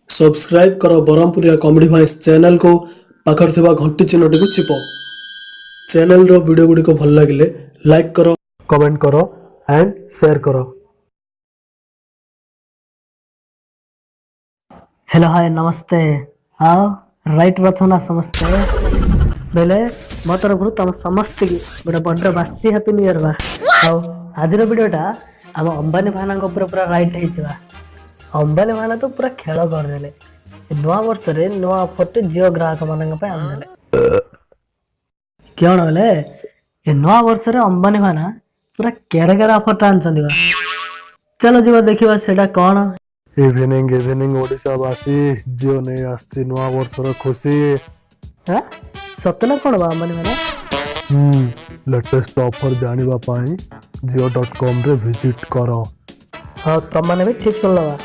Subscribe करो ब्रह्मपुरिया comedy vice channel को पाखर थिबा घंटी चिन्हटी को चिप चैनल रो वीडियो गुडी को भल लागिले लाइक करो कमेंट करो एंड शेयर करो। हेलो हाय नमस्ते हाँ राइट रचना समस्ते बेले मो तरफ तुम समस्त की गोटे बड़ बासी हैप्पी न्यू ईयर बा आज वीडियोटा आम अंबानी भाई पूरा राइट हो अंबानी मैंने तो पूरा खेल करदे नुआ वर्ष नुआ ऑफर जियो ग्राहक मानी आनदे कौन बोले ये नुआ वर्ष अंबानी मैंने पूरा केरे ऑफर आन चलो जी देखा से कौन इवनिंग इवनिंग ओडिशावासी जियो नहीं आसी नुआ वर्षर खुशी हाँ सतना कौन बा अंबानी मैंने लेटेस्ट ऑफर जानिबा पाई jio.com रे विजिट करो। हाँ तुम मैंने भी ठीक सुन लगा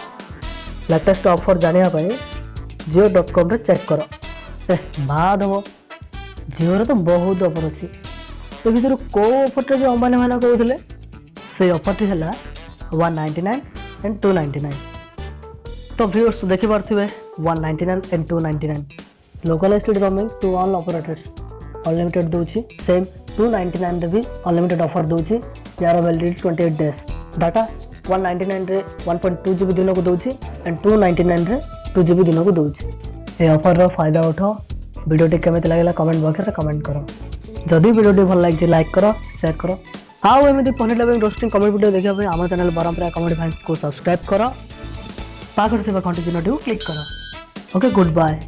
लेटेस्ट ऑफर जानापी jio.com रे चेक करो ए बाद हम जिओ रे तो बहुत ऑफर अच्छी तो भर कौ ऑफर जो अंबानी मैंने कहते से ऑफर टी है 199 एंड 299 तो व्यूअर्स देखी पारे 199 and 299 local STD roaming to all operators unlimited दूसरी सेम 299 रे भी अनलिमिटेड ऑफर दूसरी यार वैलिडिटी 28 डेज डाटा 199 रे 1.2 GB दिन को दूसरी एंड 299 रे 2 GB दिन को दूसरी ये ऑफर रो फायदा उठाओ। वीडियो केମିତି लागला कमेंट बॉक्स रे कमेंट करो जदि वीडियो भल लगे लाइक करो शेयर करो हाँ एमती funny loving roasting comedy video देखा आम चैनल ब्रह्मपुरिया कॉमेडी भाइस को सब्सक्राइब करो पाखर से घंटी चिन्हटी को क्लिक करो ओके गुड बाय।